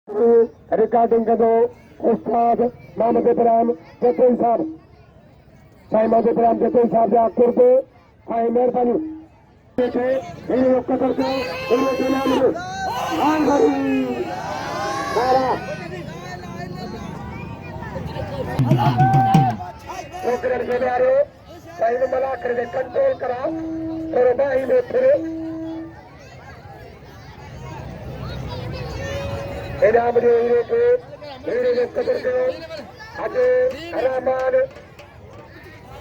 recording कदो उस्ताद मोहम्मद इब्राहिम जतोई साहब साईं मोहम्मद इब्राहिम जतोई साहब जा कुर्बे आई मेहरबानी छे इन कदर को इन के नाम में हां भाई सारा ओकरे के बारे साईं मलाखर के कंट्रोल करा और बाही में फिरे इनाम जो हीरे के कदर के आज रहमान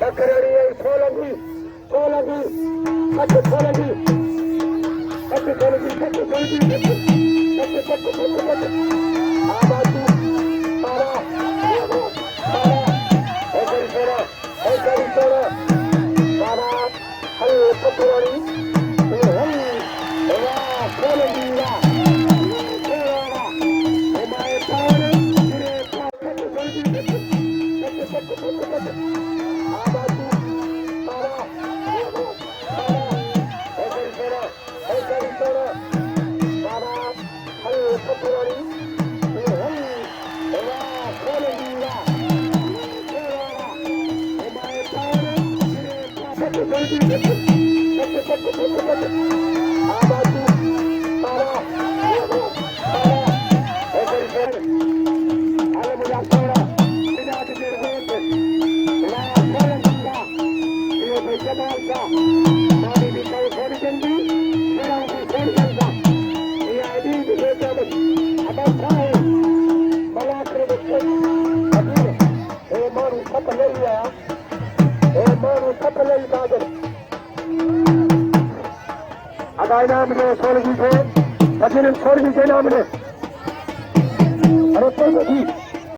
बखरानी सोलंगी आबादी सारा नाम ने सोलगी थे नाम ने अरे